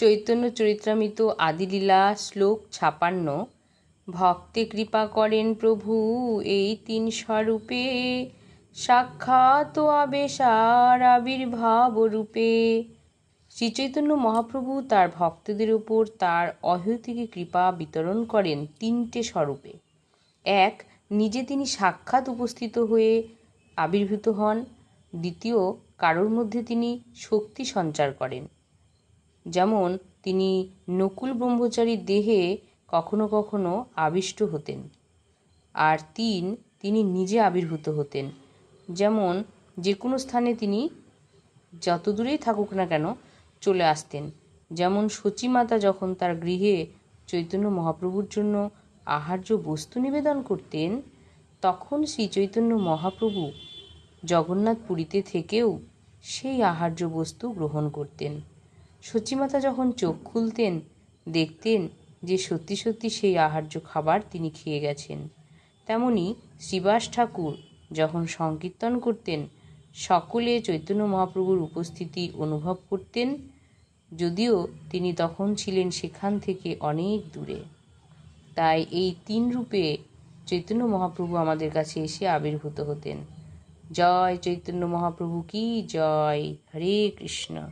চৈতন্য চরিতামৃত আদিলীলা শ্লোক 56। ভক্তে কৃপা করেন প্রভু এই তিন স্বরূপে, সাক্ষাৎ আবেশার আবির্ভাব রূপে। শ্রীচৈতন্য মহাপ্রভু তার ভক্তদের উপর তার অহৈতুকী কৃপা বিতরণ করেন তিনটে স্বরূপে। এক, নিজে তিনি সাক্ষাৎ উপস্থিত হয়ে আবির্ভূত হন। দ্বিতীয়, কারোর মধ্যে তিনি শক্তি সঞ্চার করেন, যেমন তিনি নকুল ব্রহ্মচারীর দেহে কখনো কখনো আবিষ্ট হতেন। আর তিন, তিনি নিজে আবির্ভূত হতেন, যেমন যে কোনো স্থানে তিনি যত দূরেই থাকুক না কেন চলে আসতেন। যেমন সচিমাতা যখন তার গৃহে চৈতন্য মহাপ্রভুর জন্য আহার্য বস্তু নিবেদন করতেন, তখন শ্রী চৈতন্য মহাপ্রভু জগন্নাথ পুরীতে থেকেও সেই আহার্য বস্তু গ্রহণ করতেন। সচিমাতা যখন চোখ খুলতেন, দেখতেন যে সত্যি সত্যি সেই আহার্য খাবার তিনি খেয়ে গেছেন। তেমনি শ্রীবাস ঠাকুর যখন সংকীর্তন করতেন, সকলে চৈতন্য মহাপ্রভুর উপস্থিতি অনুভব করতেন, যদিও তিনি তখন ছিলেন সেখান থেকে অনেক দূরে। তাই এই তিন রূপে চৈতন্য মহাপ্রভু আমাদের কাছে এসে আবির্ভূত হতেন। জয় চৈতন্য মহাপ্রভু কি জয়। হরে কৃষ্ণ।